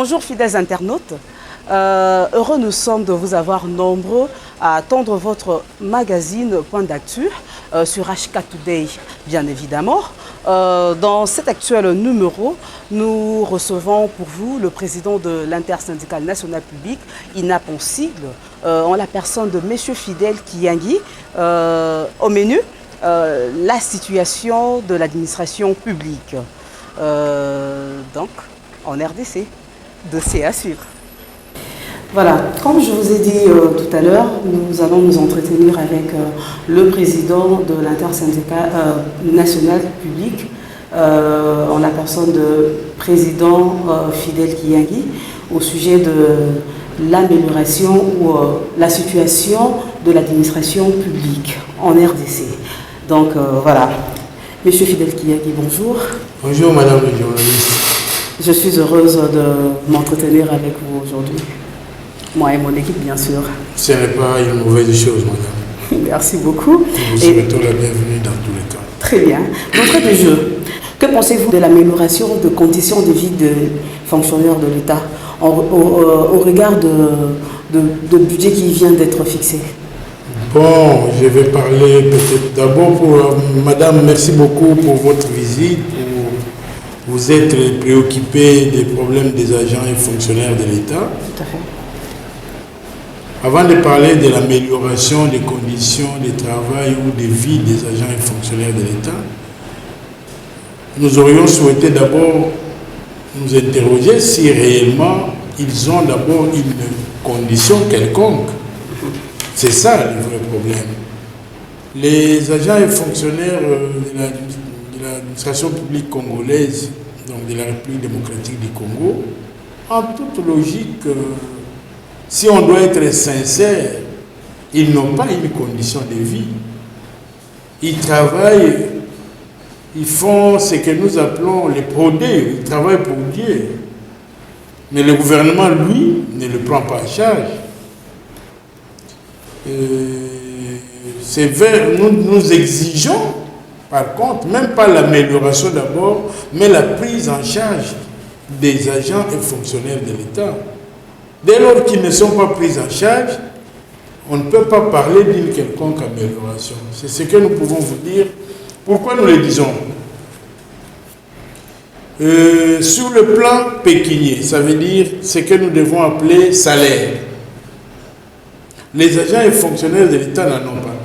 Bonjour fidèles internautes, heureux nous sommes de vous avoir nombreux à attendre votre magazine Point d'actu sur HK Today, bien évidemment. Dans cet actuel numéro, nous recevons pour vous le président de l'intersyndicale nationale publique, INAP en sigle, en la personne de M. Fidèle Kiyangui. Au menu, la situation de l'administration publique. Donc, en RDC, dossier à suivre. Voilà, comme je vous ai dit tout à l'heure, nous allons nous entretenir avec le président de l'intersyndicale nationale publique, en la personne de président Fidèle Kiyangui, au sujet de l'amélioration ou la situation de l'administration publique en RDC. Donc voilà, Monsieur Fidèle Kiyangui, bonjour. Bonjour Madame le journaliste. Je suis heureuse de m'entretenir avec vous aujourd'hui. Moi et mon équipe, bien sûr. Ce n'est pas une mauvaise chose, madame. Merci beaucoup. Nous vous souhaitons la bienvenue dans tous les cas. Très bien. D'entrée de jeu, que pensez-vous de l'amélioration de conditions de vie des fonctionnaires de l'État au regard de budget qui vient d'être fixé? Bon, je vais parler peut-être d'abord pour madame, merci beaucoup pour votre visite. Vous êtes préoccupé des problèmes des agents et fonctionnaires de l'État. Tout à fait. Avant de parler de l'amélioration des conditions de travail ou de vie des agents et fonctionnaires de l'État, nous aurions souhaité d'abord nous interroger si réellement ils ont d'abord une condition quelconque. C'est ça le vrai problème. Les agents et fonctionnaires de l'administration publique congolaise, donc de la République démocratique du Congo, en toute logique, si on doit être sincère, ils n'ont pas une condition de vie. Ils travaillent, ils font ce que nous appelons les prodés, ils travaillent pour Dieu. Mais le gouvernement, lui, ne le prend pas en charge. Nous exigeons, par contre, même pas l'amélioration d'abord, mais la prise en charge des agents et fonctionnaires de l'État. Dès lors qu'ils ne sont pas pris en charge, on ne peut pas parler d'une quelconque amélioration. C'est ce que nous pouvons vous dire. Pourquoi nous le disons? Sur le plan pécunier, ça veut dire ce que nous devons appeler salaire. Les agents et fonctionnaires de l'État n'en ont pas.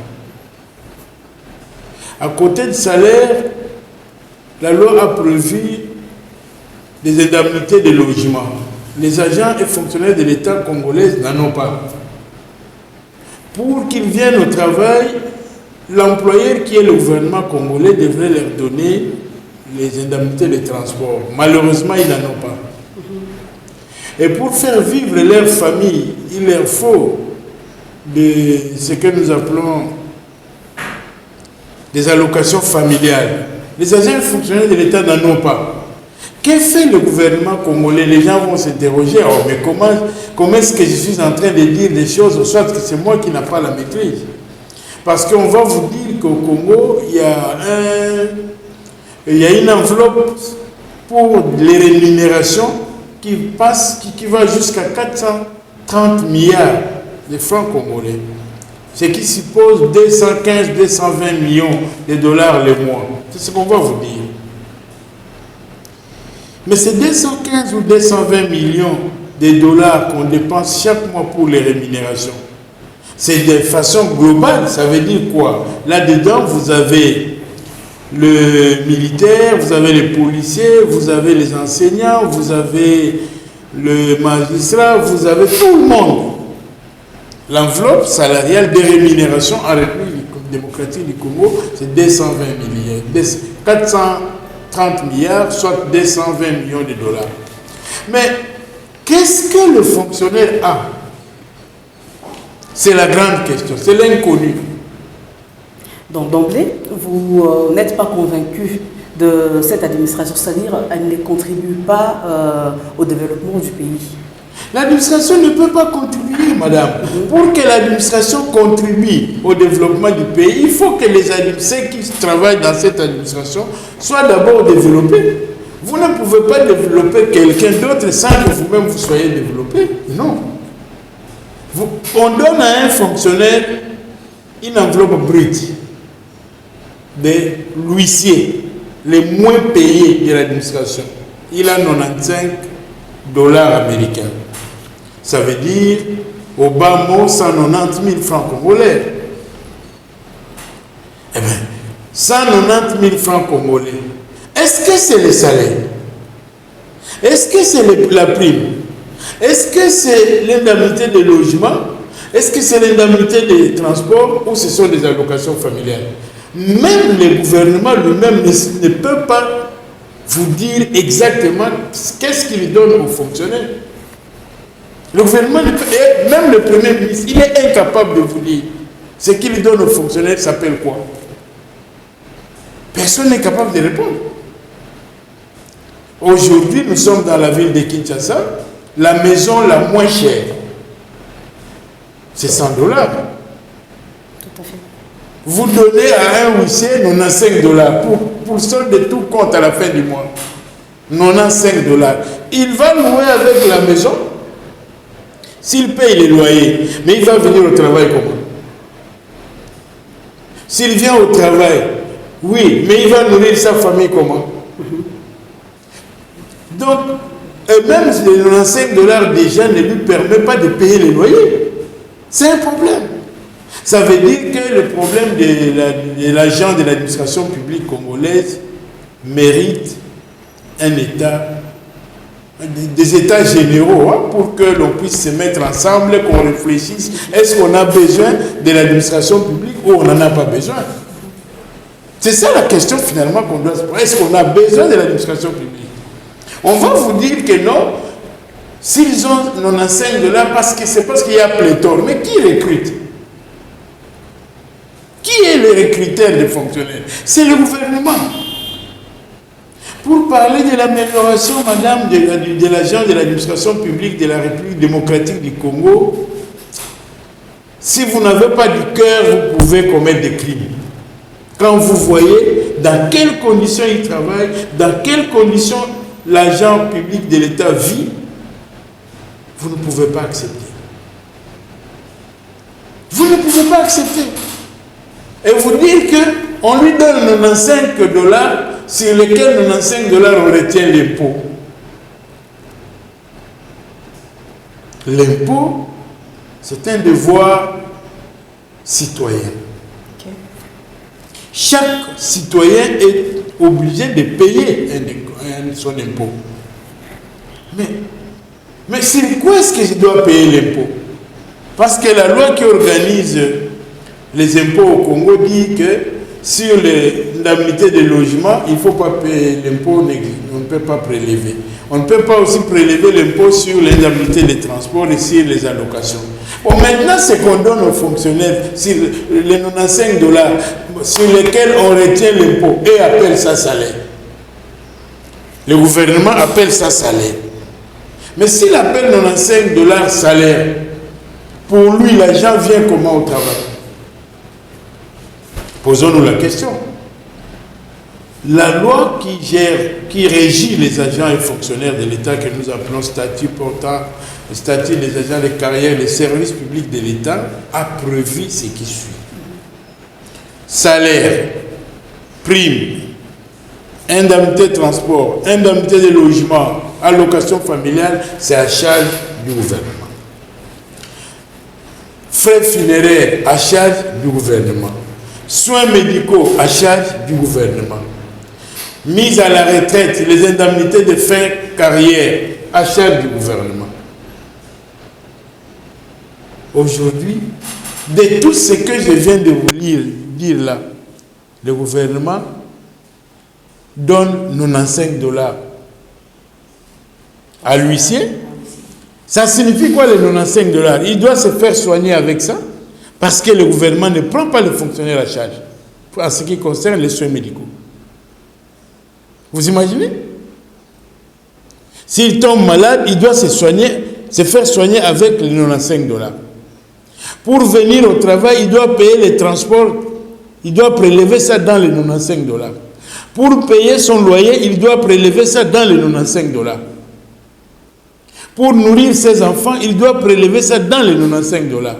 À côté de salaire, la loi a prévu des indemnités de logement. Les agents et fonctionnaires de l'État congolais n'en ont pas. Pour qu'ils viennent au travail, l'employeur qui est le gouvernement congolais devrait leur donner les indemnités de transport. Malheureusement, ils n'en ont pas. Et pour faire vivre leur famille, il leur faut ce que nous appelons des allocations familiales. Les agents et fonctionnaires de l'État n'en ont pas. Que fait le gouvernement congolais? Les gens vont s'interroger, oh, mais comment est-ce que je suis en train de dire des choses, soit que c'est moi qui n'ai pas la maîtrise? Parce qu'on va vous dire qu'au Congo, il y a une enveloppe pour les rémunérations qui va jusqu'à 430 milliards de francs congolais. Ce qui suppose 215-220 millions de dollars le mois. C'est ce qu'on va vous dire. Mais ces 215 ou 220 millions de dollars qu'on dépense chaque mois pour les rémunérations, c'est de façon globale. Ça veut dire quoi? Là-dedans, vous avez le militaire, vous avez les policiers, vous avez les enseignants, vous avez le magistrat, vous avez tout le monde. L'enveloppe salariale des rémunérations en République démocratique du Congo, c'est 220 milliards, 430 milliards, soit 220 millions de dollars. Mais qu'est-ce que le fonctionnaire a? C'est la grande question, c'est l'inconnu. Donc d'emblée, vous n'êtes pas convaincu de cette administration, c'est-à-dire qu'elle ne contribue pas au développement du pays? L'administration ne peut pas contribuer, madame. Pour que l'administration contribue au développement du pays, il faut que ceux qui travaillent dans cette administration soient d'abord développés. Vous ne pouvez pas développer quelqu'un d'autre sans que vous-même vous soyez développé. Non. On donne à un fonctionnaire une enveloppe brute des l'huissier, les moins payés de l'administration. Il a 95 dollars américains. Ça veut dire, au bas mot, 190 000 francs congolais. Eh bien, 190 000 francs congolais. Est-ce que c'est le salaire? Est-ce que c'est la prime? Est-ce que c'est l'indemnité de logement? Est-ce que c'est l'indemnité de transport ou ce sont des allocations familiales? Même le gouvernement lui-même ne peut pas vous dire exactement qu'est-ce qu'il donne aux fonctionnaires. Le gouvernement, même le Premier ministre, il est incapable de vous dire ce qu'il donne aux fonctionnaires s'appelle quoi. Personne n'est capable de répondre. Aujourd'hui, nous sommes dans la ville de Kinshasa. La maison la moins chère, c'est 100 dollars. Tout à fait. Vous donnez à un huissier 95 dollars pour solde de tout compte à la fin du mois. 95 dollars. Il va louer avec la maison s'il paye les loyers. Mais il va venir au travail comment? S'il vient au travail, oui, mais il va nourrir sa famille comment? Donc, même les 95 dollars déjà ne lui permet pas de payer les loyers. C'est un problème. Ça veut dire que le problème de l'agent de l'administration publique congolaise mérite un État, des États généraux, hein, pour que l'on puisse se mettre ensemble, qu'on réfléchisse. Est-ce qu'on a besoin de l'administration publique ou on n'en a pas besoin? C'est ça la question finalement qu'on doit se poser. Est-ce qu'on a besoin de l'administration publique? On va vous dire que non, s'ils ont 95 dollars, c'est parce qu'il y a pléthore. Mais qui recrute? Qui est le recruteur des fonctionnaires? C'est le gouvernement. Pour parler de l'amélioration, madame, de l'agent de l'administration publique de la République démocratique du Congo, si vous n'avez pas du cœur, vous pouvez commettre des crimes. Quand vous voyez dans quelles conditions il travaille, dans quelles conditions l'agent public de l'État vit, vous ne pouvez pas accepter. Vous ne pouvez pas accepter. Et vous dire qu'on lui donne 95 dollars sur lesquels 95 dollars on retient l'impôt. L'impôt, c'est un devoir citoyen. Okay. Chaque citoyen est obligé de payer son impôt. Mais c'est quoi est-ce que je dois payer l'impôt? Parce que la loi qui organise les impôts au Congo dit que sur l'indemnité de logement, il ne faut pas payer l'impôt, on ne peut pas prélever. On ne peut pas aussi prélever l'impôt sur l'indemnité de transport et sur les allocations. Bon, maintenant, ce qu'on donne aux fonctionnaires, sur les 95 dollars, sur lesquels on retient l'impôt et appelle ça salaire. Le gouvernement appelle ça salaire. Mais s'il appelle 95 dollars salaire, pour lui, l'agent vient comment au travail? Posons-nous la question. La loi qui régit les agents et fonctionnaires de l'État, que nous appelons statut portant, le statut des agents de carrière, les services publics de l'État, a prévu ce qui suit. Salaire, prime, indemnité de transport, indemnité de logement, allocation familiale, c'est à charge du gouvernement. Frais funéraires, à charge du gouvernement. Soins médicaux, à charge du gouvernement. Mise à la retraite, les indemnités de fin carrière, à charge du gouvernement. Aujourd'hui, de tout ce que je viens de vous dire là, le gouvernement donne 95 dollars à l'huissier. Ça signifie quoi les 95 dollars? Il doit se faire soigner avec ça parce que le gouvernement ne prend pas les fonctionnaires à charge en ce qui concerne les soins médicaux. Vous imaginez? S'il tombe malade, il doit se faire soigner avec les 95 dollars. Pour venir au travail, il doit payer les transports, il doit prélever ça dans les 95 dollars. Pour payer son loyer, il doit prélever ça dans les 95 $. Pour nourrir ses enfants, il doit prélever ça dans les 95 $.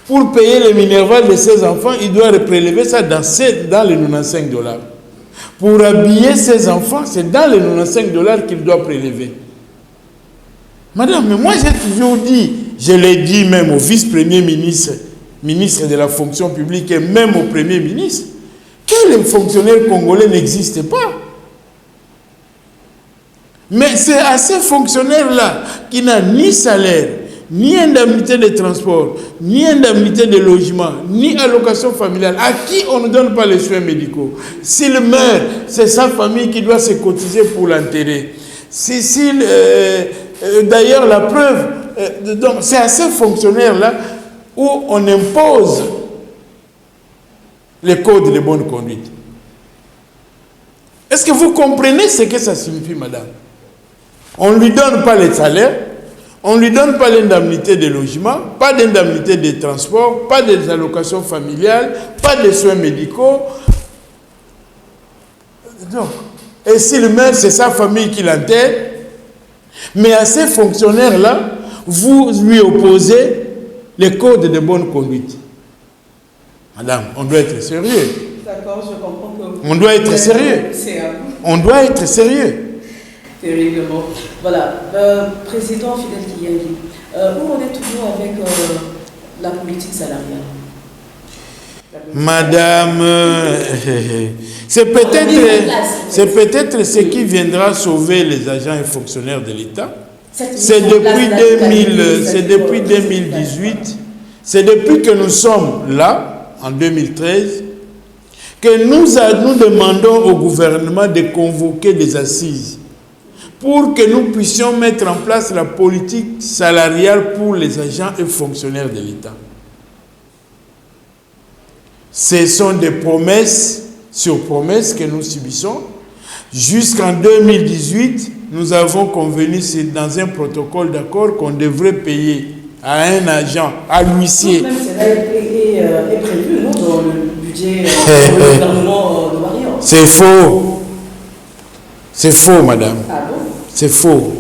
Pour payer les minervales de ses enfants, il doit prélever ça dans les 95 $. Pour habiller ses enfants, c'est dans les 95 $ qu'il doit prélever. Madame, mais moi j'ai toujours dit, je l'ai dit même au vice-premier ministre, ministre de la fonction publique et même au premier ministre, que les fonctionnaires congolais n'existent pas. Mais c'est à ces fonctionnaires-là qui n'ont ni salaire, ni indemnité de transport, ni indemnité de logement, ni allocation familiale, à qui on ne donne pas les soins médicaux. S'il meurt, c'est sa famille qui doit se cotiser pour l'enterrer. D'ailleurs, la preuve, c'est à ces fonctionnaires-là où on impose les codes de bonne conduite. Est-ce que vous comprenez ce que ça signifie, madame? On ne lui donne pas les salaires, on ne lui donne pas l'indemnité de logement, pas d'indemnité de transport, pas des allocations familiales, pas de soins médicaux. Donc, et s'il meurt, c'est sa famille qui l'enterre. Mais à ces fonctionnaires-là, vous lui opposez les codes de bonne conduite. Madame, on doit être sérieux. D'accord, je comprends que... On doit être sérieux. On doit être sérieux. Terriblement. Voilà. Président Fidèle Kiyengi, où on est toujours avec la politique salariale? Madame, c'est peut-être ce qui viendra sauver les agents et fonctionnaires de l'État. C'est depuis 2018, c'est depuis que nous sommes là, en 2013, que nous demandons au gouvernement de convoquer des assises pour que nous puissions mettre en place la politique salariale pour les agents et fonctionnaires de l'État. Ce sont des promesses sur promesses que nous subissons. Jusqu'en 2018, nous avons convenu dans un protocole d'accord qu'on devrait payer à un agent, à l'huissier. Même cela est prévu, non, dans le budget du gouvernement de Marion. C'est faux. C'est faux, madame. Ah bon? C'est faux.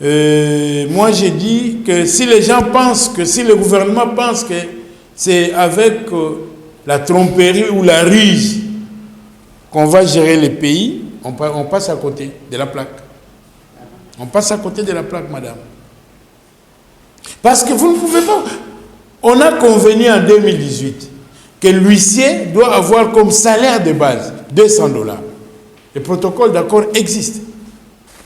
Moi, j'ai dit que si les gens pensent que, si le gouvernement pense que c'est avec la tromperie ou la ruse qu'on va gérer les pays, on passe à côté de la plaque. On passe à côté de la plaque, madame. Parce que vous ne pouvez pas... On a convenu en 2018 que l'huissier doit avoir comme salaire de base 200 $. Le protocole d'accord existe.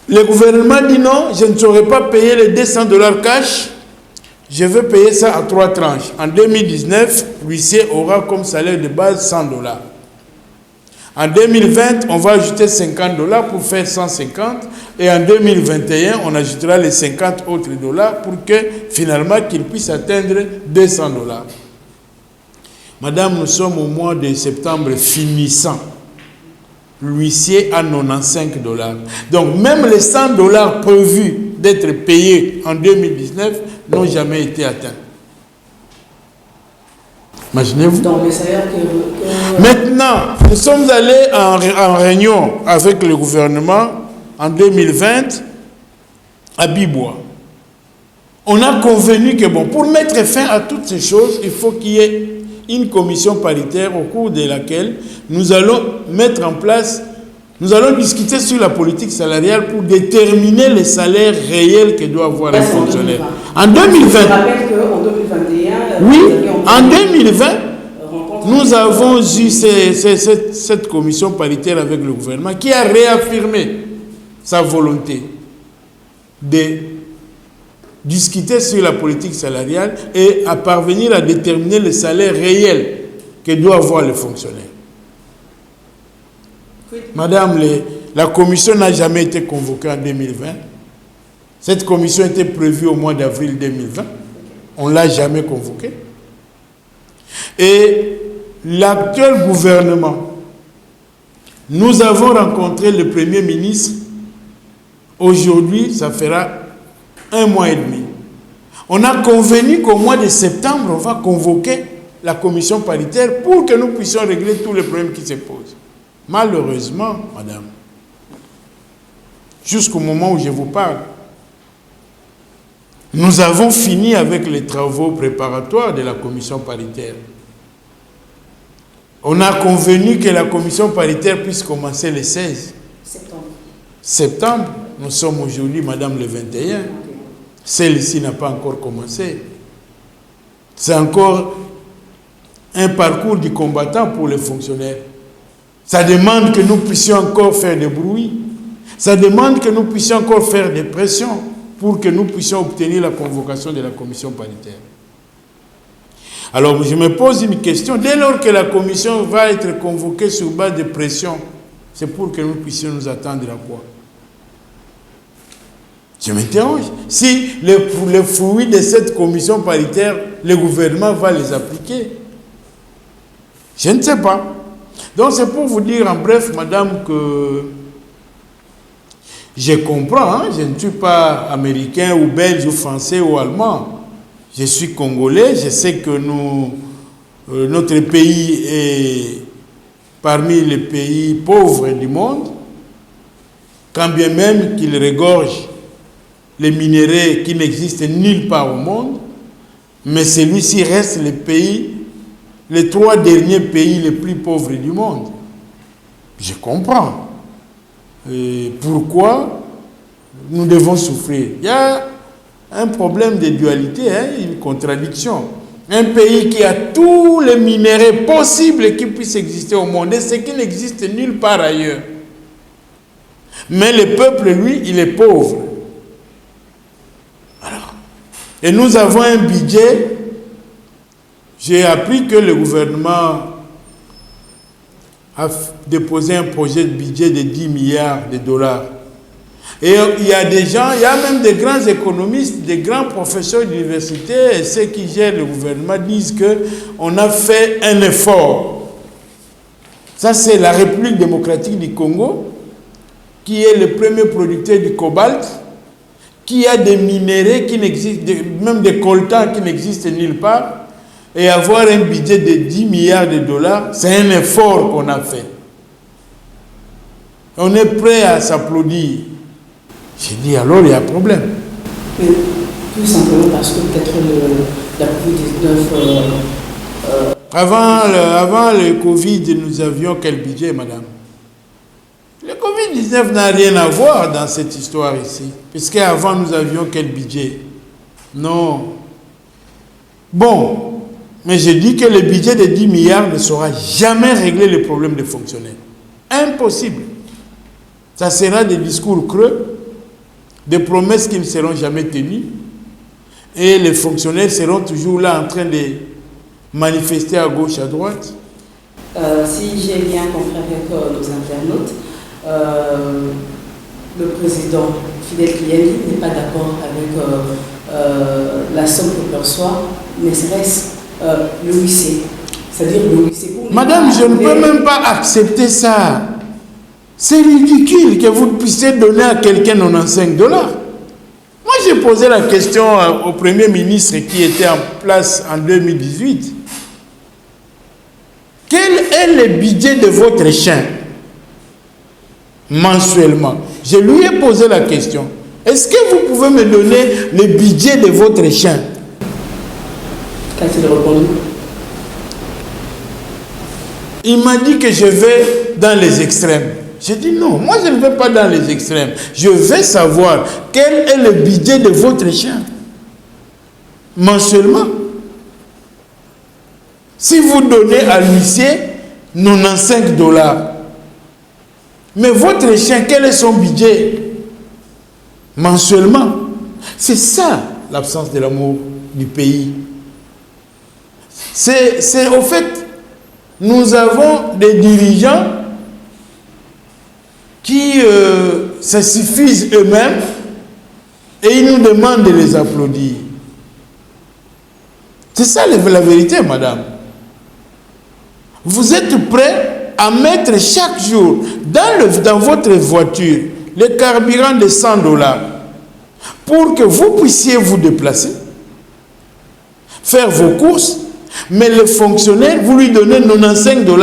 Le gouvernement dit non, je ne saurais pas payer les 200 $ cash, je vais payer ça à 3 tranches. En 2019, l'huissier aura comme salaire de base 100 $. En 2020, on va ajouter 50 $ pour faire 150. Et en 2021, on ajoutera les 50 autres dollars pour que finalement qu'il puisse atteindre 200 $. Madame, nous sommes au mois de septembre finissant. L'huissier a 95 $. Donc même les 100 $ prévus d'être payés en 2019 n'ont jamais été atteints. Imaginez-vous. Maintenant, nous sommes allés en réunion avec le gouvernement en 2020 à Bibois. On a convenu que bon, pour mettre fin à toutes ces choses, il faut qu'il y ait une commission paritaire au cours de laquelle nous allons mettre en place, nous allons discuter sur la politique salariale pour déterminer les salaires réels que doivent avoir les fonctionnaires. En 2020, je rappelle qu'en 2021, oui, en 2020, nous avons eu cette commission paritaire avec le gouvernement qui a réaffirmé sa volonté de discuter sur la politique salariale et à parvenir à déterminer le salaire réel que doivent avoir les fonctionnaires. Madame, la commission n'a jamais été convoquée en 2020. Cette commission était prévue au mois d'avril 2020. On ne l'a jamais convoquée. Et l'actuel gouvernement, nous avons rencontré le Premier ministre. Aujourd'hui, ça fera 1 mois et demi. On a convenu qu'au mois de septembre, on va convoquer la commission paritaire pour que nous puissions régler tous les problèmes qui se posent. malheureusement, madame, jusqu'au moment où je vous parle, nous avons fini avec les travaux préparatoires de la commission paritaire. On a convenu que la commission paritaire puisse commencer le 16 septembre. Nous sommes aujourd'hui, madame, le 21. Celle-ci n'a pas encore commencé. C'est encore un parcours du combattant pour les fonctionnaires. Ça demande que nous puissions encore faire des bruits. Ça demande que nous puissions encore faire des pressions pour que nous puissions obtenir la convocation de la commission paritaire. Alors, je me pose une question. Dès lors que la commission va être convoquée sur base de pression, c'est pour que nous puissions nous attendre à quoi? Je m'interroge. Si les fruits de cette commission paritaire, le gouvernement va les appliquer, je ne sais pas. Donc, c'est pour vous dire en bref, madame, que je comprends, hein, je ne suis pas américain ou belge ou français ou allemand. Je suis congolais, je sais que notre pays est parmi les pays pauvres du monde, quand bien même qu'il regorge les minéraux qui n'existent nulle part au monde, mais celui-ci reste les 3 derniers pays les plus pauvres du monde. Je comprends. Et pourquoi nous devons souffrir? Il y a un problème de dualité, hein, une contradiction. Un pays qui a tous les minéraux possibles qui puissent exister au monde, et ce qui n'existe nulle part ailleurs. Mais le peuple, lui, il est pauvre. Alors, et nous avons un budget. J'ai appris que le gouvernement a déposé un projet de budget de 10 milliards de dollars. Et il y a des gens, il y a même des grands économistes, des grands professeurs d'université, et ceux qui gèrent le gouvernement disent qu'on a fait un effort. Ça, c'est la République démocratique du Congo, qui est le premier producteur du cobalt, qui a des minéraux qui n'existent, même des coltans qui n'existent nulle part, et avoir un budget de 10 milliards de dollars, c'est un effort qu'on a fait. On est prêt à s'applaudir. J'ai dit, alors il y a un problème. Mais tout simplement parce que peut-être la COVID-19... Avant le Covid, nous avions quel budget, madame? Le Covid-19 n'a rien à voir dans cette histoire ici. Puisqu'avant, nous avions quel budget? Non. Bon, mais je dis que le budget de 10 milliards ne saura jamais régler le problème des fonctionnaires. Impossible. Ça sera des discours creux, des promesses qui ne seront jamais tenues, et les fonctionnaires seront toujours là en train de manifester à gauche, à droite. Si j'ai bien compris avec nos internautes, le président Fidel Kiyeli n'est pas d'accord avec la somme que perçoit, mais serait-ce le huissier. C'est-à-dire le huissier. Madame, je ne peux même pas accepter ça. C'est ridicule que vous puissiez donner à quelqu'un 95 $. Moi, j'ai posé la question au Premier ministre qui était en place en 2018. Quel est le budget de votre chien mensuellement? Je lui ai posé la question. Est-ce que vous pouvez me donner le budget de votre chien? Qu'a-t-il répondu? Il m'a dit que je vais dans les extrêmes. J'ai dit non, moi je ne vais pas dans les extrêmes. Je veux savoir quel est le budget de votre chien mensuellement. Si vous donnez à l'huissier 95 $, mais votre chien, quel est son budget mensuellement? C'est ça l'absence de l'amour du pays. C'est au fait, nous avons des dirigeants qui se suffisent eux-mêmes et ils nous demandent de les applaudir. C'est ça la vérité, madame. Vous êtes prêt à mettre chaque jour dans votre voiture le carburant de 100 $ pour que vous puissiez vous déplacer, faire vos courses, mais le fonctionnaire, vous lui donnez 95 $,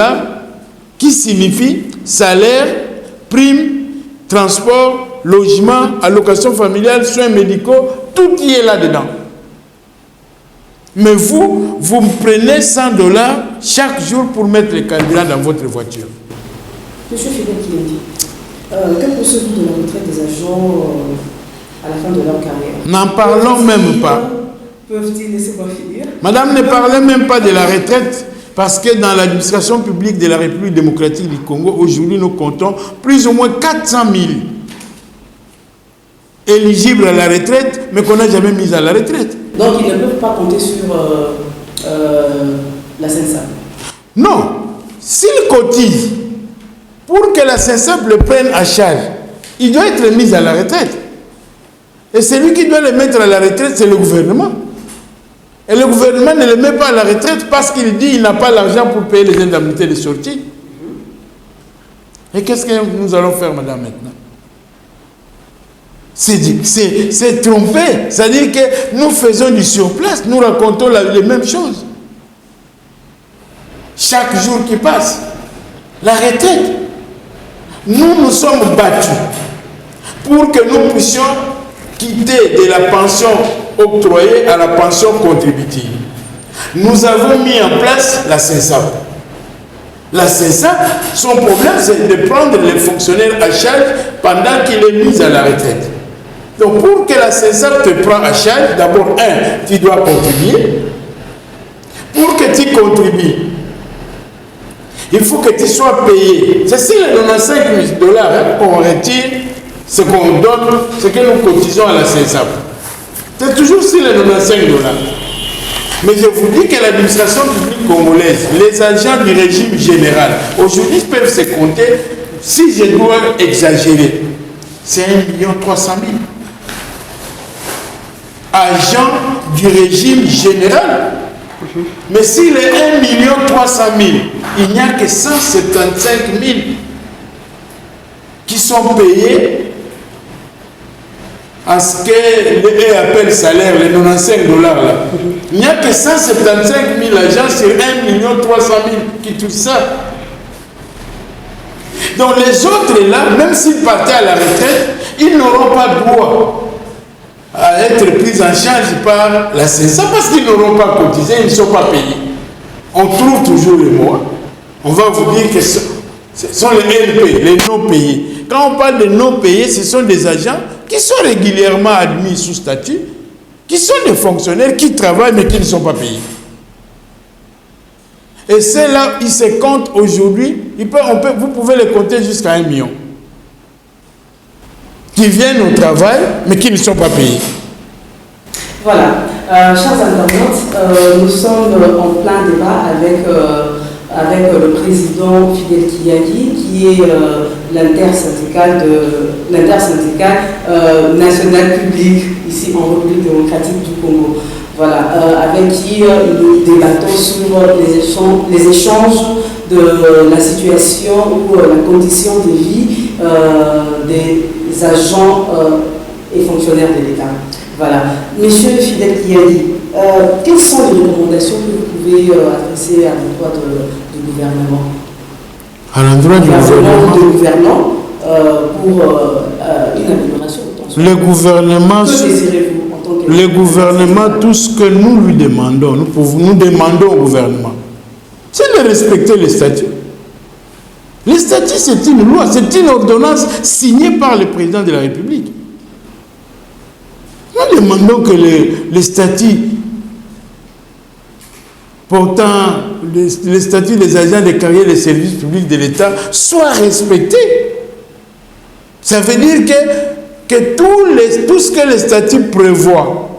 qui signifie salaire, prime, transport, logement, allocation familiale, soins médicaux, tout y est là-dedans. Mais vous prenez 100 $ chaque jour pour mettre le carburant dans votre voiture. Monsieur Fidel Kiyedi, quel pensez-vous de la retraite des agents à la fin de leur carrière? N'en parlons même pas. Peuvent-ils laisser-moi finir? Madame, ne parlez même pas de la retraite, parce que dans l'administration publique de la République démocratique du Congo, aujourd'hui, nous comptons plus ou moins 400 000 éligibles à la retraite, mais qu'on n'a jamais mis à la retraite. Donc, ils ne peuvent pas compter sur la CENSAP? Non. S'ils cotisent pour que la CENSAP le prenne à charge, il doit être mis à la retraite. Et celui qui doit le mettre à la retraite, c'est le gouvernement. Et le gouvernement ne le met pas à la retraite parce qu'il dit qu'il n'a pas l'argent pour payer les indemnités de sortie. Et qu'est-ce que nous allons faire, madame, maintenant? C'est tromper. C'est-à-dire que nous faisons du surplace, nous racontons les mêmes choses. Chaque jour qui passe, la retraite. Nous nous sommes battus pour que nous puissions quitter de la pension octroyée à la pension contributive. Nous avons mis en place la CENSAP. La CENSAP, son problème, c'est de prendre les fonctionnaires à charge pendant qu'il est mis à la retraite. Donc, pour que la CENSAP te prenne à charge, d'abord, tu dois contribuer. Pour que tu contribues, il faut que tu sois payé. C'est si les 95 000 $ qu'on retire ce qu'on donne, ce que nous cotisons à la CENSAP. C'est toujours si les 95 $. Mais je vous dis que l'administration publique congolaise, les agents du régime général, aujourd'hui peuvent se compter, si je dois exagérer, c'est 1 300 000 agents du régime général. Mais s'il est 1 300 000, il n'y a que 175 000 qui sont payés à ce que les appellent salaire, les 95 $. Là. Il n'y a que 175 000 agents sur 1 300 000 qui touchent ça. Donc les autres là, même s'ils partaient à la retraite, ils n'auront pas droit à être pris en charge par la CENSA parce qu'ils n'auront pas cotisé, ils ne sont pas payés. On trouve toujours les mois. On va vous dire que ce sont les NP, les non payés. Quand on parle de non payés, ce sont des agents qui sont régulièrement admis sous statut, qui sont des fonctionnaires qui travaillent mais qui ne sont pas payés. Et ceux-là, ils se comptent aujourd'hui, vous pouvez les compter jusqu'à 1 million. Qui viennent au travail, mais qui ne sont pas payés. Voilà. Chers internautes, nous sommes en plein débat avec le président Fidel Kiyedi, qui est l'intersyndicale nationale publique, ici en République démocratique du Congo. Voilà, avec qui nous débattons sur les échanges de la situation ou la condition de vie des agents et fonctionnaires de l'État. Voilà. Monsieur Fidel Kiyedi, quelles sont les recommandations que vous pouvez adresser à l'endroit du gouvernement? À l'endroit du gouvernement pour une amélioration de tension. Le gouvernement, que désirez-vous en tant que le gouvernement, tout ce que nous lui demandons, nous demandons au gouvernement, c'est de respecter les statuts. Les statuts, c'est une loi, c'est une ordonnance signée par le président de la République. Nous demandons que les statuts portant les statuts des agents de carrière des services publics de l'État soient respectés. Ça veut dire que tout ce que les statuts prévoient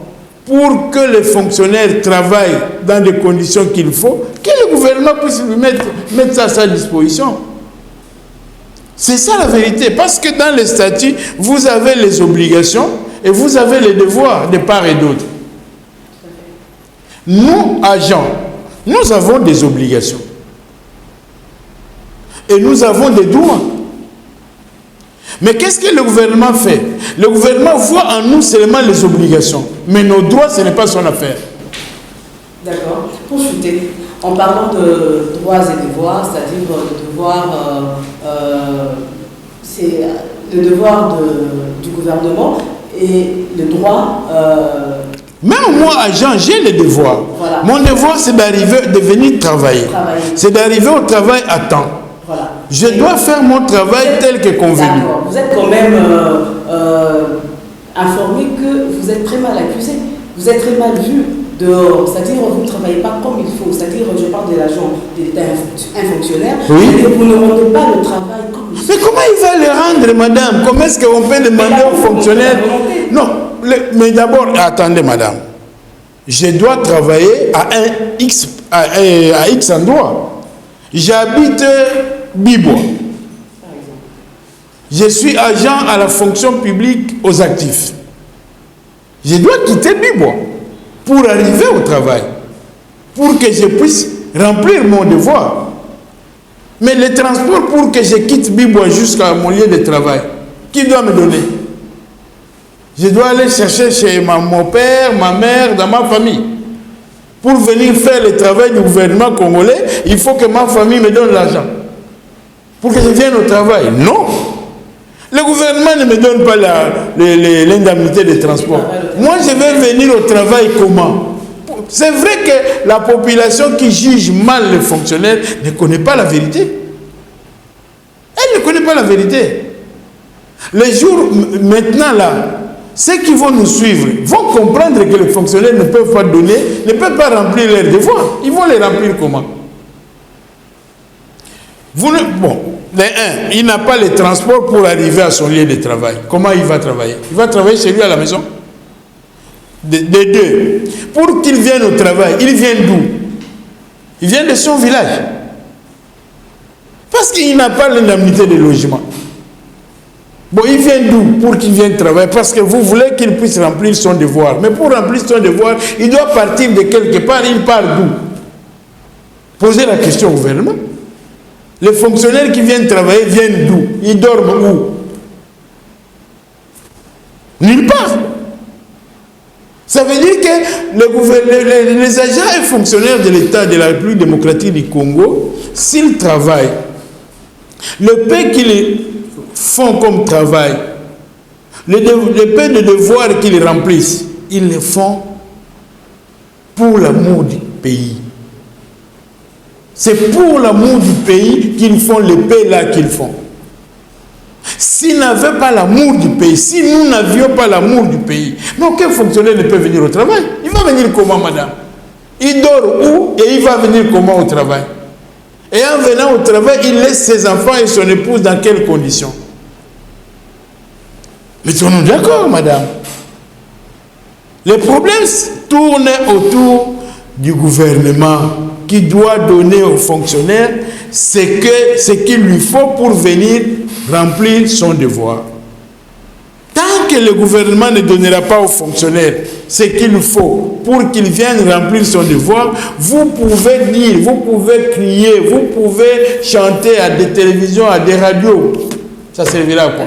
pour que les fonctionnaires travaillent dans des conditions qu'il faut, que le gouvernement puisse lui mettre ça à sa disposition. C'est ça la vérité. Parce que dans les statuts, vous avez les obligations et vous avez les devoirs de part et d'autre. Nous, agents, nous avons des obligations. Et nous avons des droits. Mais qu'est-ce que le gouvernement fait? Le gouvernement voit en nous seulement les obligations. Mais nos droits, ce n'est pas son affaire. D'accord. Pour chuter, En parlant de droits et devoirs, c'est-à-dire le devoir, c'est le devoir du gouvernement et le droit. Même moi, agent, j'ai le devoir. Voilà. Mon devoir, c'est de venir travailler. C'est d'arriver au travail à temps. Voilà. Je dois faire mon travail tel que convenu. Vous êtes quand même informé que vous êtes très mal accusé. Vous êtes très mal vu dehors. C'est-à-dire que vous ne travaillez pas comme il faut. C'est-à-dire, je parle de l'agent de l'État, un fonctionnaire. Oui. C'est-à-dire que vous ne rendez pas le travail comme il faut. Mais comment il va le rendre, madame? Comment est-ce qu'on peut demander aux fonctionnaires? Non, mais d'abord, attendez, madame. Je dois travailler à X endroit. J'habite Bibois. Je suis agent à la fonction publique aux actifs. Je dois quitter Bibois pour arriver au travail, pour que je puisse remplir mon devoir. Mais le transport pour que je quitte Bibois jusqu'à mon lieu de travail, qui doit me donner? Je dois aller chercher chez mon père, ma mère, dans ma famille. Pour venir faire le travail du gouvernement congolais, il faut que ma famille me donne l'argent. Pour que je vienne au travail. Non. Le gouvernement ne me donne pas l'indemnité de transport. Moi, je vais venir au travail comment? C'est vrai que la population qui juge mal les fonctionnaires ne connaît pas la vérité. Elle ne connaît pas la vérité. Les jours maintenant là, ceux qui vont nous suivre vont comprendre que les fonctionnaires ne peuvent pas donner, ne peuvent pas remplir leurs devoirs. Ils vont les remplir comment? Bon, il n'a pas le transport pour arriver à son lieu de travail. Comment il va travailler? Il va travailler chez lui à la maison. De deux. Pour qu'il vienne au travail, il vient d'où? Il vient de son village. Parce qu'il n'a pas l'indemnité de logement. Bon, il vient d'où pour qu'il vienne travailler? Parce que vous voulez qu'il puisse remplir son devoir. Mais pour remplir son devoir, il doit partir de quelque part. Il part d'où? Posez la question au gouvernement. Les fonctionnaires qui viennent travailler viennent d'où? Ils dorment où? Nulle part. Ça veut dire que les agents et fonctionnaires de l'État de la République démocratique du Congo, s'ils travaillent, le paix qu'ils font comme travail, le peu de devoirs qu'ils remplissent, ils le font pour l'amour du pays. C'est pour l'amour du pays qu'ils font le paix là qu'ils font. S'ils n'avaient pas l'amour du pays, si nous n'avions pas l'amour du pays, mais aucun fonctionnaire ne peut venir au travail. Il va venir comment, madame? Il dort où et il va venir comment au travail? Et en venant au travail, il laisse ses enfants et son épouse dans quelles conditions? Mais sommes-nous d'accord, madame? Les problèmes tournent autour du gouvernement qui doit donner aux fonctionnaires ce qu'il lui faut pour venir remplir son devoir. Tant que le gouvernement ne donnera pas aux fonctionnaires ce qu'il faut pour qu'ils viennent remplir son devoir, vous pouvez dire, vous pouvez crier, vous pouvez chanter à des télévisions, à des radios. Ça servira à quoi?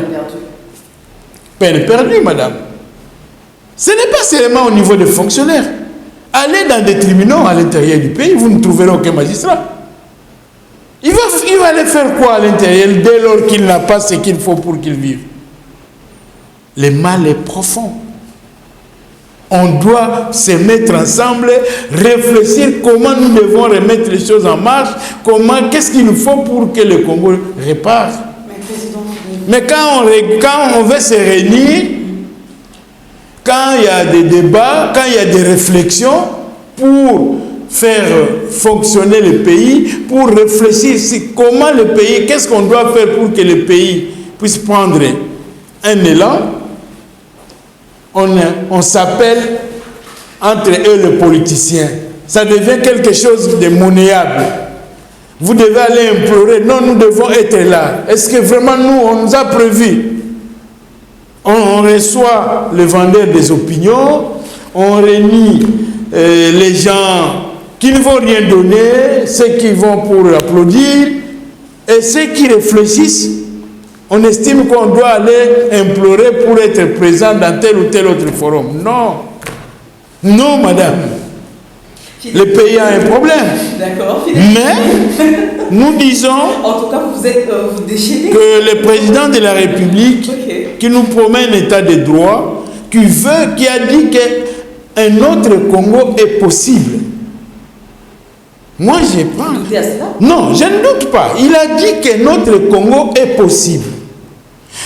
Peine perdue, madame. Ce n'est pas seulement au niveau des fonctionnaires. Allez dans des tribunaux à l'intérieur du pays, vous ne trouverez aucun magistrat. Il va aller faire quoi à l'intérieur dès lors qu'il n'a pas ce qu'il faut pour qu'il vive? Le mal est profond. On doit se mettre ensemble, réfléchir comment nous devons remettre les choses en marche, qu'est-ce qu'il nous faut pour que le Congo répare. Mais quand on veut se réunir, quand il y a des débats, quand il y a des réflexions pour faire fonctionner le pays, pour réfléchir sur comment le pays, qu'est-ce qu'on doit faire pour que le pays puisse prendre un élan, on s'appelle entre eux les politiciens. Ça devient quelque chose de monnayable. Vous devez aller implorer, non, nous devons être là. Est-ce que vraiment nous, on nous a prévu? On reçoit le vendeur des opinions, on réunit les gens qui ne vont rien donner, ceux qui vont pour applaudir, et ceux qui réfléchissent, on estime qu'on doit aller implorer pour être présent dans tel ou tel autre forum. Non. Non, madame. le pays a un problème. D'accord. Mais nous disons en tout cas, vous déchaînez que le président de la République, qui nous promet un état de droit, qui a dit qu'un autre Congo est possible. Moi, je prends. Vous doutez à cela? Non, je ne doute pas. Il a dit que notre Congo est possible.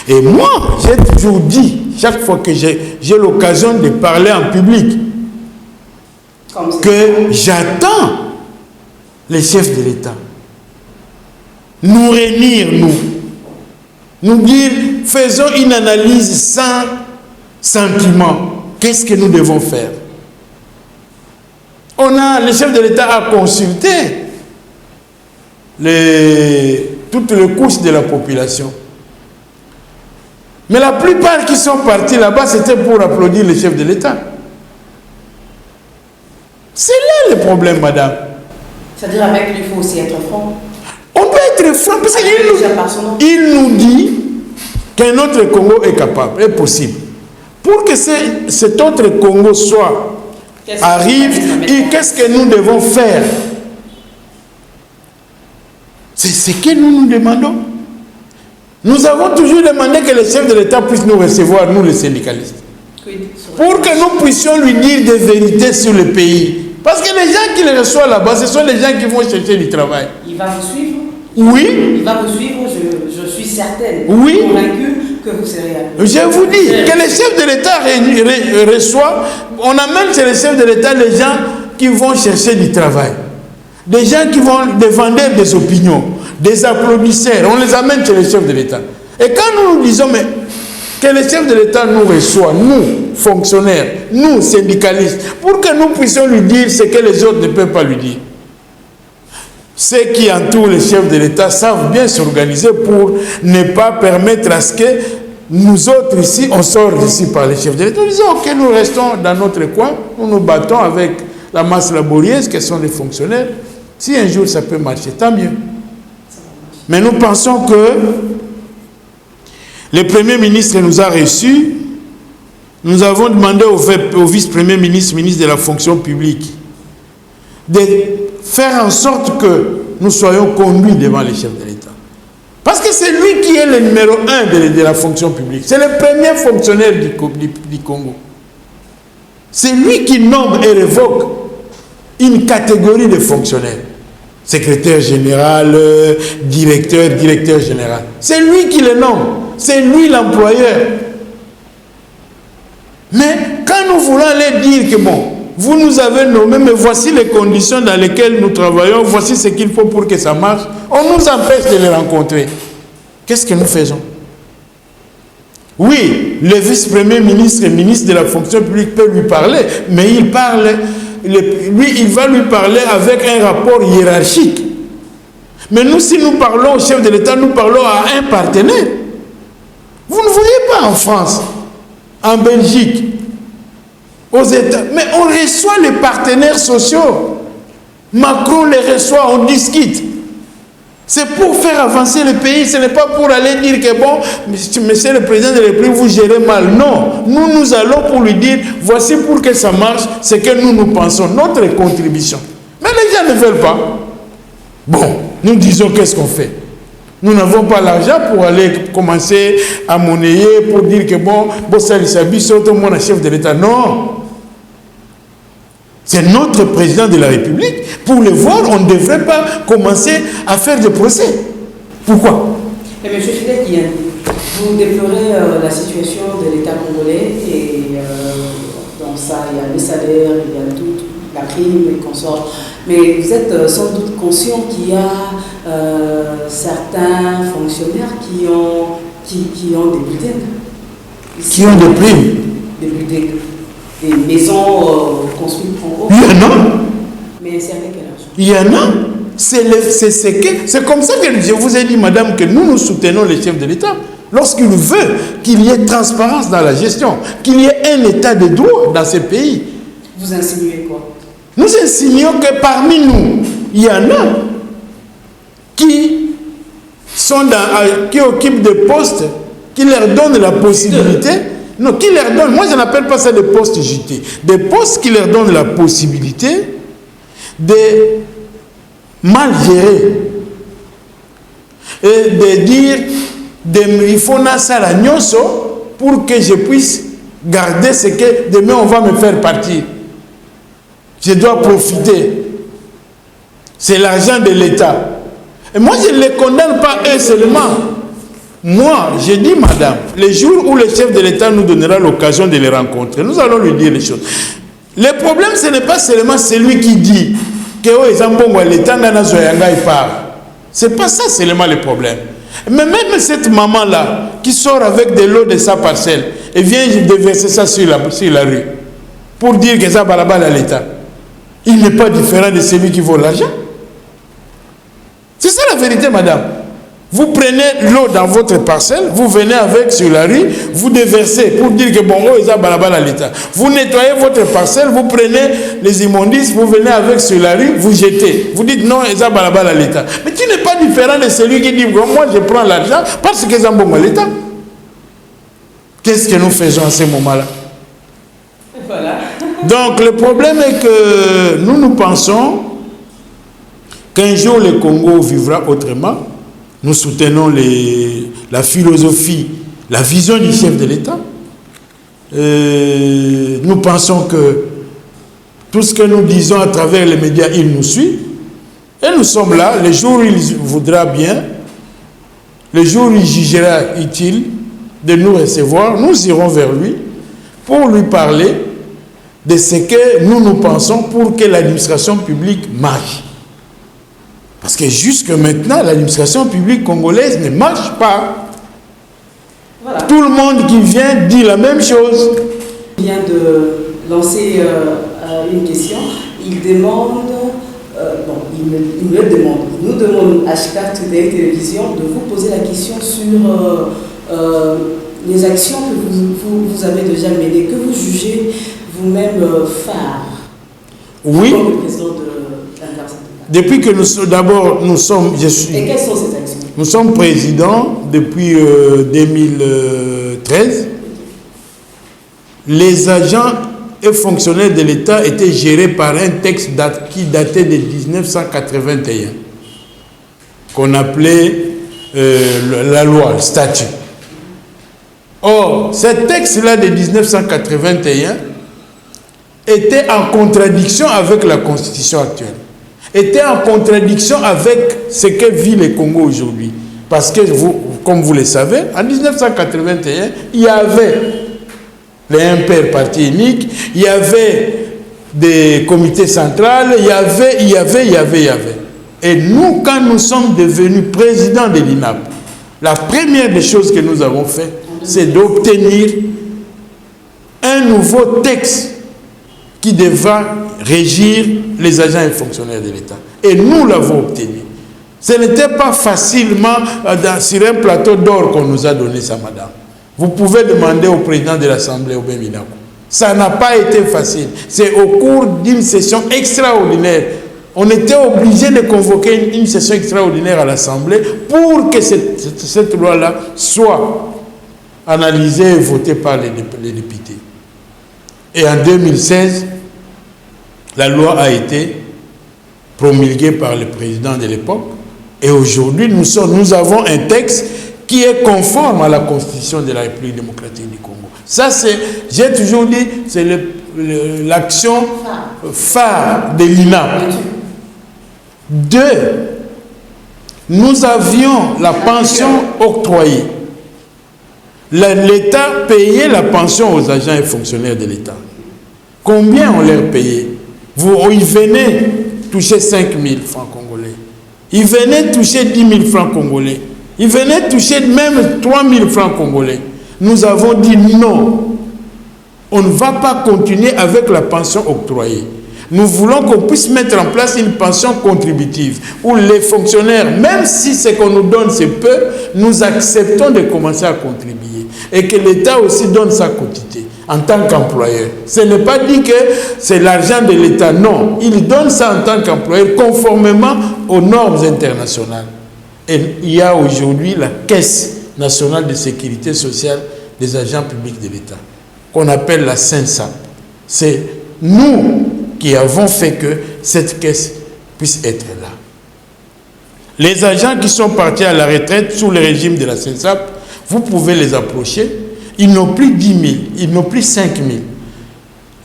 Et moi, j'ai toujours dit, chaque fois que j'ai l'occasion de parler en public, que j'attends les chefs de l'État nous réunir, nous dire, faisons une analyse sans sentiment. Qu'est-ce que nous devons faire? Le chef de l'État a consulté toutes les couches de la population. Mais la plupart qui sont partis là-bas, c'était pour applaudir le chef de l'État. C'est là le problème, madame. C'est-à-dire avec lui, il faut aussi être franc. On peut être franc parce qu'il nous dit qu'un autre Congo est capable, est possible. Pour que cet autre Congo arrive, et qu'est-ce que nous devons faire? C'est ce que nous demandons. Nous avons toujours demandé que le chef de l'État puisse nous recevoir, nous les syndicalistes. Pour que nous puissions lui dire des vérités sur le pays. Parce que les gens qui le reçoivent là-bas, ce sont les gens qui vont chercher du travail. Il va vous suivre? Oui. Il va vous suivre, je suis certaine. Oui. Convaincue que vous serez. Je vous dis que le chef de l'État reçoit, on amène chez le chef de l'État les gens qui vont chercher du travail. Des gens qui vont défendre des opinions, des applaudisseurs, on les amène chez le chef de l'État. Et quand nous disons, mais que le chef de l'État nous reçoit, nous, fonctionnaires, nous, syndicalistes, pour que nous puissions lui dire ce que les autres ne peuvent pas lui dire. Ceux qui entourent le chef de l'État savent bien s'organiser pour ne pas permettre à ce que nous autres ici, on sort d'ici par le chef de l'État. Nous disons, ok, nous restons dans notre coin, nous nous battons avec la masse laborieuse, qui sont les fonctionnaires. Si un jour ça peut marcher, tant mieux. Mais nous pensons que le Premier ministre nous a reçus. Nous avons demandé au vice-premier ministre, ministre de la fonction publique, de faire en sorte que nous soyons conduits devant les chefs de l'État. Parce que c'est lui qui est le numéro 1 de la fonction publique. C'est le premier fonctionnaire du Congo. C'est lui qui nomme et révoque une catégorie de fonctionnaires. Secrétaire général, directeur général. C'est lui qui le nomme. C'est lui l'employeur. Mais quand nous voulons aller dire que bon, vous nous avez nommé, mais voici les conditions dans lesquelles nous travaillons, voici ce qu'il faut pour que ça marche, on nous empêche de les rencontrer. Qu'est-ce que nous faisons? Oui, le vice-premier ministre et ministre de la fonction publique peut lui parler, mais il parle, il va lui parler avec un rapport hiérarchique. Mais nous, si nous parlons au chef de l'État, nous parlons à un partenaire. Vous ne voyez pas en France, en Belgique, aux États, mais on reçoit les partenaires sociaux. Macron les reçoit, on discute. C'est pour faire avancer le pays, ce n'est pas pour aller dire que bon, monsieur le président de la République, vous gérez mal. Non, nous allons pour lui dire, voici pour que ça marche, ce que nous pensons, notre contribution. Mais les gens ne veulent pas. Bon, nous disons qu'est-ce qu'on fait? Nous n'avons pas l'argent pour aller commencer à monnayer, pour dire que bon, ça les habille, surtout mon chef de l'État. Non. C'est notre président de la République. Pour le voir, on ne devrait pas commencer à faire des procès. Pourquoi? Et M. Fidel, vous déplorez la situation de l'État congolais et dans ça, il y a le salaire, il y a toute la prime et consorts. Mais vous êtes sans doute conscient qu'il y a certains fonctionnaires qui ont des budgets. Qui ont des primes? Des budgets. Des maisons construites en gros. Il y en a. Mais c'est avec quel argent? Il y en a. C'est comme ça que je vous ai dit, madame, que nous soutenons les chefs de l'État. Lorsqu'il veut qu'il y ait transparence dans la gestion, qu'il y ait un état de droit dans ce pays. Vous insinuez quoi? Nous insinuons que parmi nous, il y en a qui occupent des postes qui leur donnent la possibilité. Non, qui leur donne, moi je n'appelle pas ça des postes JT, des postes qui leur donnent la possibilité de mal gérer et de dire il faut ça la nyonso pour que je puisse garder ce que demain on va me faire partir. Je dois profiter. C'est l'argent de l'État. Et moi, je ne les condamne pas eux seulement. Moi, je dis, madame, le jour où le chef de l'État nous donnera l'occasion de les rencontrer, nous allons lui dire les choses. Le problème, ce n'est pas seulement celui qui dit que l'État n'a pas. Ce n'est pas ça seulement le problème. Mais même cette maman-là, qui sort avec de l'eau de sa parcelle et vient déverser ça sur la rue, pour dire que ça balabale à l'État, il n'est pas différent de celui qui vole l'argent. C'est ça la vérité, madame. Vous prenez l'eau dans votre parcelle, vous venez avec sur la rue, vous déversez pour dire que bon, oh, ils ont balabala à l'État. Vous nettoyez votre parcelle, vous prenez les immondices, vous venez avec sur la rue, vous jetez. Vous dites non, ils ont balabala à l'État. Mais tu n'es pas différent de celui qui dit bon, moi je prends l'argent parce qu'ils ont bon à l'État. Qu'est-ce que nous faisons à ce moment-là? Voilà. Donc le problème est que nous pensons qu'un jour le Congo vivra autrement. Nous soutenons la philosophie, la vision du chef de l'État. Nous pensons que tout ce que nous disons à travers les médias, il nous suit. Et nous sommes là, le jour où il voudra bien, le jour où il jugera utile de nous recevoir, nous irons vers lui pour lui parler de ce que nous pensons pour que l'administration publique marche. Parce que jusque maintenant, l'administration publique congolaise ne marche pas. Voilà. Tout le monde qui vient dit la même chose. Il vient de lancer une question. Il demande, il nous demande à HK Today Télévision de vous poser la question sur les actions que vous avez déjà menées, que vous jugez vous-même phares. Oui. Comme le président de l'International. Depuis que nous sommes, Et quelles sont ces actions? Nous sommes présidents depuis 2013. Les agents et fonctionnaires de l'État étaient gérés par un texte qui datait de 1981, qu'on appelait la loi, le statut. Or, ce texte-là de 1981 était en contradiction avec la Constitution actuelle. Était en contradiction avec ce que vit le Congo aujourd'hui. Parce que, comme vous le savez, en 1981, il y avait les impairs parti unique, il y avait des comités centrales, il y avait. Et nous, quand nous sommes devenus présidents de l'INAP, la première des choses que nous avons fait, c'est d'obtenir un nouveau texte qui devra régir les agents et fonctionnaires de l'État. Et nous l'avons obtenu. Ce n'était pas facilement sur un plateau d'or qu'on nous a donné ça, madame. Vous pouvez demander au président de l'Assemblée, au Béminako. Ça n'a pas été facile. C'est au cours d'une session extraordinaire. On était obligé de convoquer une session extraordinaire à l'Assemblée pour que cette loi-là soit analysée et votée par les députés. Et en 2016, la loi a été promulguée par le président de l'époque. Et aujourd'hui, nous avons un texte qui est conforme à la Constitution de la République démocratique du Congo. Ça, j'ai toujours dit, c'est l'action phare de l'INAP. 2, nous avions la pension octroyée. L'État payait la pension aux agents et fonctionnaires de l'État. Combien on leur payait? Ils venaient toucher 5 000 francs congolais. Ils venaient toucher 10 000 francs congolais. Ils venaient toucher même 3 000 francs congolais. Nous avons dit non. On ne va pas continuer avec la pension octroyée. Nous voulons qu'on puisse mettre en place une pension contributive où les fonctionnaires, même si ce qu'on nous donne c'est peu, nous acceptons de commencer à contribuer. Et que l'État aussi donne sa quotité en tant qu'employeur. Ce n'est pas dit que c'est l'argent de l'État, non. Il donne ça en tant qu'employeur conformément aux normes internationales. Et il y a aujourd'hui la Caisse nationale de sécurité sociale des agents publics de l'État, qu'on appelle la CENSA. C'est nous qui avons fait que cette caisse puisse être là. Les agents qui sont partis à la retraite sous le régime de la CENSAP, vous pouvez les approcher. Ils n'ont plus 10 000, ils n'ont plus 5 000.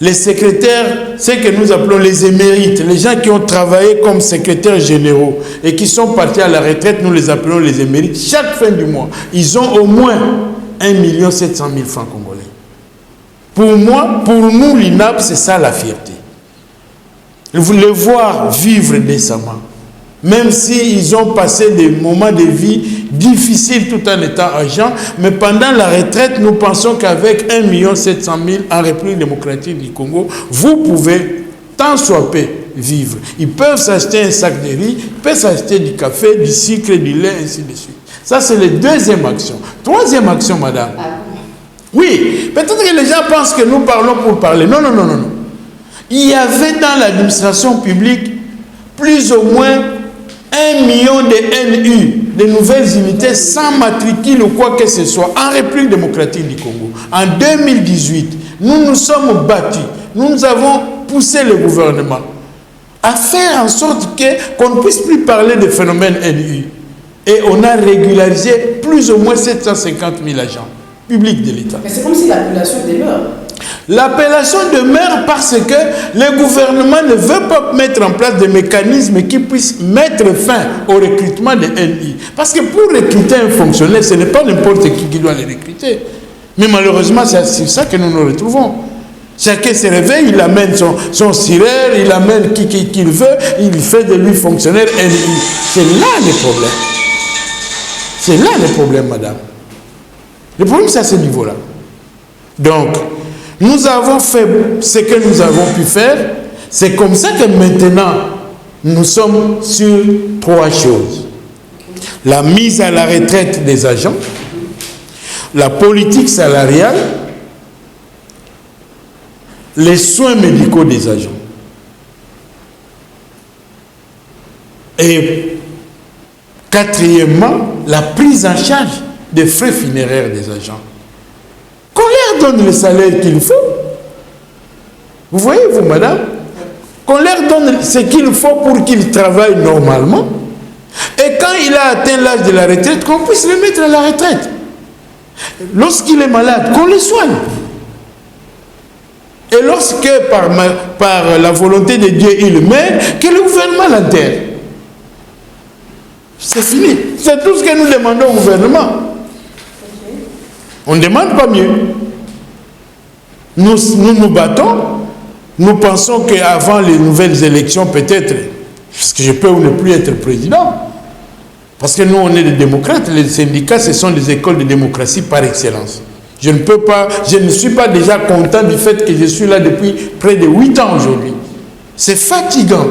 Les secrétaires, c'est que nous appelons les émérites, les gens qui ont travaillé comme secrétaires généraux et qui sont partis à la retraite, nous les appelons les émérites. Chaque fin du mois, ils ont au moins 1 700 000 francs congolais. Pour moi, pour nous, l'INAP, c'est ça la fierté. Vous les voir vivre décemment, même s'ils ont passé des moments de vie difficiles tout en étant agents, mais pendant la retraite, nous pensons qu'avec 1 700 000 en République démocratique du Congo, vous pouvez, tant soit peu, vivre. Ils peuvent s'acheter un sac de riz, ils peuvent s'acheter du café, du sucre, du lait, ainsi de suite. Ça, c'est la deuxième action. Troisième action, madame. Oui, peut-être que les gens pensent que nous parlons pour parler. Non, non, non, non, non. Il y avait dans l'administration publique plus ou moins 1 million de NU, de nouvelles unités sans matricule ou quoi que ce soit en République démocratique du Congo. En 2018, nous nous sommes battus, nous avons poussé le gouvernement à faire en sorte qu'on ne puisse plus parler de phénomène NU. Et on a régularisé plus ou moins 750 000 agents publics de l'État. Mais c'est comme si l'appellation demeure. L'appellation demeure parce que le gouvernement ne veut pas mettre en place des mécanismes qui puissent mettre fin au recrutement des NI. Parce que pour recruter un fonctionnaire, ce n'est pas n'importe qui doit le recruter. Mais malheureusement, c'est ça que nous nous retrouvons. Chacun se réveille, il amène son sirène, il amène qui qu'il veut, il fait de lui fonctionnaire NI. C'est là le problème. C'est là le problème, madame. Le problème, c'est à ce niveau-là. Donc, nous avons fait ce que nous avons pu faire. C'est comme ça que maintenant, nous sommes sur 3 choses. La mise à la retraite des agents, la politique salariale, les soins médicaux des agents. Et quatrièmement, la prise en charge des frais funéraires des agents. Qu'on leur donne le salaire qu'il faut. Vous voyez, vous, madame? Qu'on leur donne ce qu'il faut pour qu'ils travaillent normalement. Et quand il a atteint l'âge de la retraite, qu'on puisse le mettre à la retraite. Lorsqu'il est malade, qu'on le soigne. Et lorsque, par la volonté de Dieu, il meurt, que le gouvernement l'enterre. C'est fini. C'est tout ce que nous demandons au gouvernement. On ne demande pas mieux. Nous nous battons. Nous pensons qu'avant les nouvelles élections, peut-être, parce que je peux ou ne plus être président, parce que nous, on est des démocrates, les syndicats, ce sont des écoles de démocratie par excellence. Je ne suis pas déjà content du fait que je suis là depuis près de 8 ans aujourd'hui. C'est fatigant.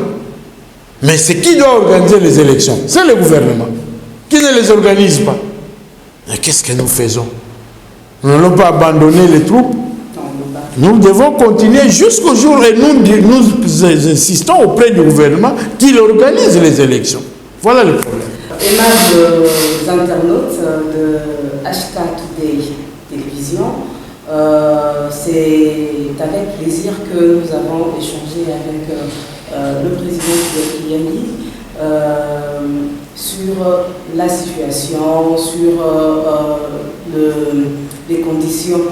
Mais c'est qui doit organiser les élections? C'est le gouvernement. Qui ne les organise pas? Mais qu'est-ce que nous faisons? Nous n'allons pas abandonner les troupes. Nous devons continuer jusqu'au jour où nous insistons auprès du gouvernement qu'il organise les élections. Voilà le problème. Aimables internautes de HK Today Télévision, c'est avec plaisir que nous avons échangé avec le président Kyliani sur la situation, sur les conditions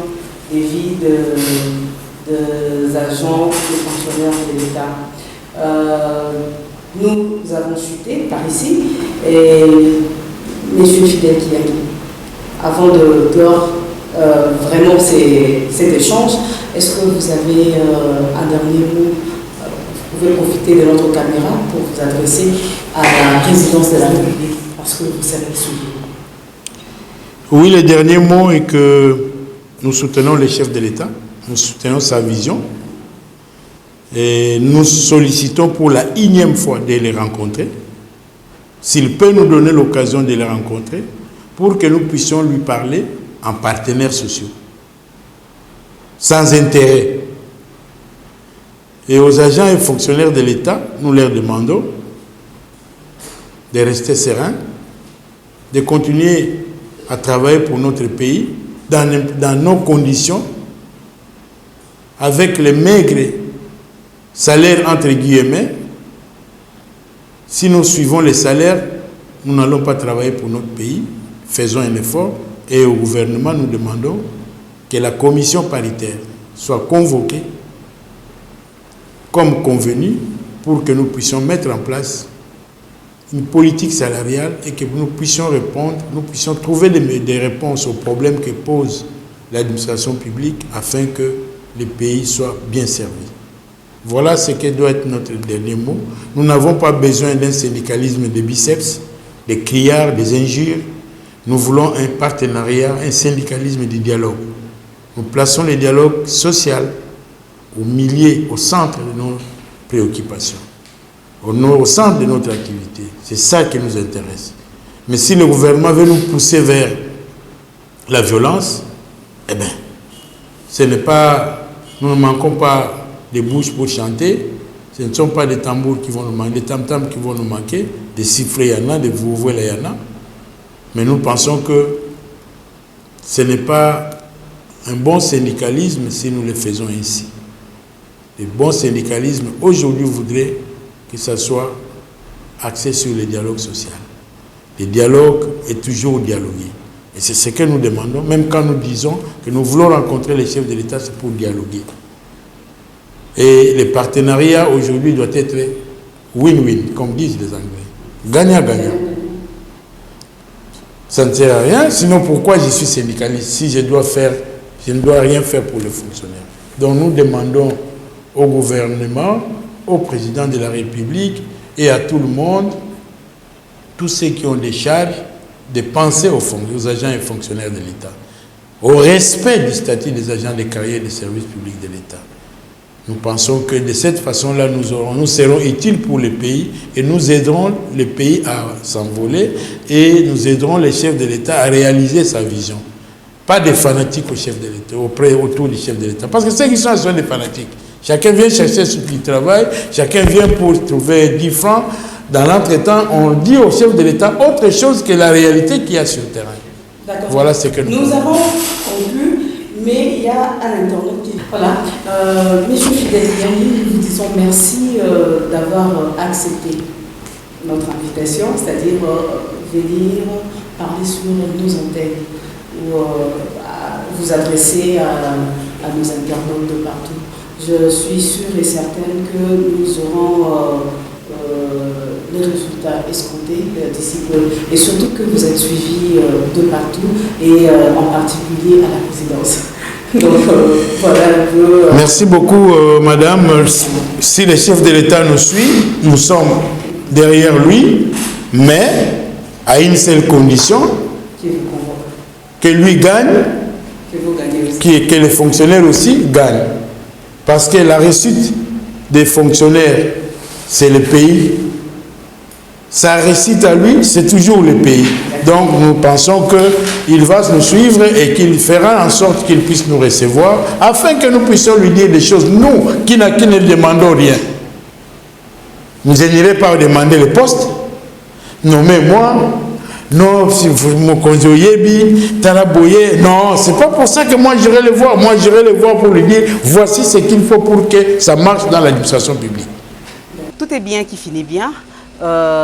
de vie des agents, des fonctionnaires de l'État. Nous avons chuté par ici et M. Fidel Kyliani, avant de clore vraiment cet échange, est-ce que vous avez un dernier mot? Vous pouvez profiter de notre caméra pour vous adresser à la présidence de la République, parce que vous savez suivre. Oui, le dernier mot est que nous soutenons le chef de l'État, nous soutenons sa vision et nous sollicitons pour la 1e fois de les rencontrer, s'il peut nous donner l'occasion de les rencontrer, pour que nous puissions lui parler en partenaires sociaux, sans intérêt. Et aux agents et fonctionnaires de l'État, nous leur demandons de rester sereins, de continuer à travailler pour notre pays dans nos conditions, avec les maigres salaires entre guillemets, Si nous suivons les salaires, nous n'allons pas travailler pour notre pays. Faisons un effort. Et au gouvernement, nous demandons que la commission paritaire soit convoquée comme convenu pour que nous puissions mettre en place une politique salariale et que nous puissions répondre, nous puissions trouver des réponses aux problèmes que pose l'administration publique afin que le pays soit bien servi. Voilà ce que doit être notre dernier mot. Nous n'avons pas besoin d'un syndicalisme de biceps, des criards, des injures. Nous voulons un partenariat, un syndicalisme de dialogue. Nous plaçons le dialogue social au milieu, au centre de nos préoccupations, au centre de notre activité. C'est ça qui nous intéresse. Mais si le gouvernement veut nous pousser vers la violence, eh bien, ce n'est pas, nous ne manquons pas de bouches pour chanter, ce ne sont pas des tambours qui vont nous manquer, des tam-tams qui vont nous manquer, des sifflets, il y en a, des vouvoirs, il y en a. Mais nous pensons que ce n'est pas un bon syndicalisme si nous le faisons ainsi. Le bon syndicalisme, aujourd'hui, voudrait que ça soit axé sur le dialogue social. Le dialogue est toujours dialogué. Et c'est ce que nous demandons, même quand nous disons que nous voulons rencontrer les chefs de l'État, c'est pour dialoguer. Et le partenariat, aujourd'hui, doit être win-win, comme disent les Anglais. Gagnant-gagnant. Ça ne sert à rien, sinon pourquoi je suis syndicaliste si je ne dois rien faire pour les fonctionnaires. Donc nous demandons au gouvernement, au président de la République et à tout le monde, tous ceux qui ont des charges, de penser aux agents et fonctionnaires de l'État, au respect du statut des agents de carrière des services publics de l'État. Nous pensons que de cette façon-là, nous serons utiles pour le pays et nous aiderons le pays à s'envoler et nous aiderons les chefs de l'État à réaliser sa vision. Pas des fanatiques au chef de l'État, autour du chef de l'État. Parce que ceux qui sont des fanatiques, chacun vient chercher ce qu'il travaille, chacun vient pour trouver 10 francs. Dans l'entretemps, on dit au chef de l'État autre chose que la réalité qu'il y a sur le terrain. D'accord. Voilà ce que nous avons conclu, mais il y a un internaute qui... Voilà. Monsieur Fidèle Kiyangui, nous vous disons merci d'avoir accepté notre invitation, c'est-à-dire venir parler sur nos antennes ou vous adresser à nos internautes de partout. Je suis sûre et certaine que nous aurons les résultats escomptés d'ici peu. Et surtout que vous êtes suivis de partout et en particulier à la présidence. Donc voilà un peu... Merci beaucoup, madame. Si le chef de l'État nous suit, nous sommes derrière lui, mais à une seule condition, que lui gagne, que vous gagnez aussi. que les fonctionnaires aussi gagnent. Parce que la réussite des fonctionnaires, c'est le pays. Sa réussite à lui, c'est toujours le pays. Donc nous pensons qu'il va nous suivre et qu'il fera en sorte qu'il puisse nous recevoir, afin que nous puissions lui dire des choses, nous, qui ne demandons rien. Nous n'irons pas demander le poste, nommez-moi, non, si vous me conjoyebi, Taraboye, non, c'est pas pour ça que moi j'irai le voir. Moi j'irai le voir pour lui dire, voici ce qu'il faut pour que ça marche dans l'administration publique. Tout est bien qui finit bien.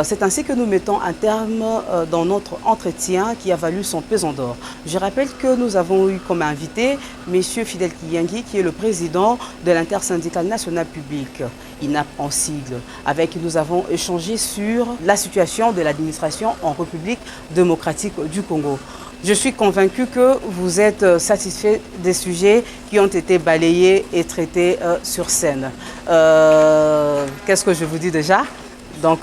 C'est ainsi que nous mettons un terme dans notre entretien qui a valu son pesant d'or. Je rappelle que nous avons eu comme invité M. Fidèle Kiyangui, qui est le président de l'intersyndicale nationale publique, INAP en sigle. Avec qui nous avons échangé sur la situation de l'administration en République démocratique du Congo. Je suis convaincu que vous êtes satisfait des sujets qui ont été balayés et traités sur scène. Qu'est-ce que je vous dis déjà ? Donc,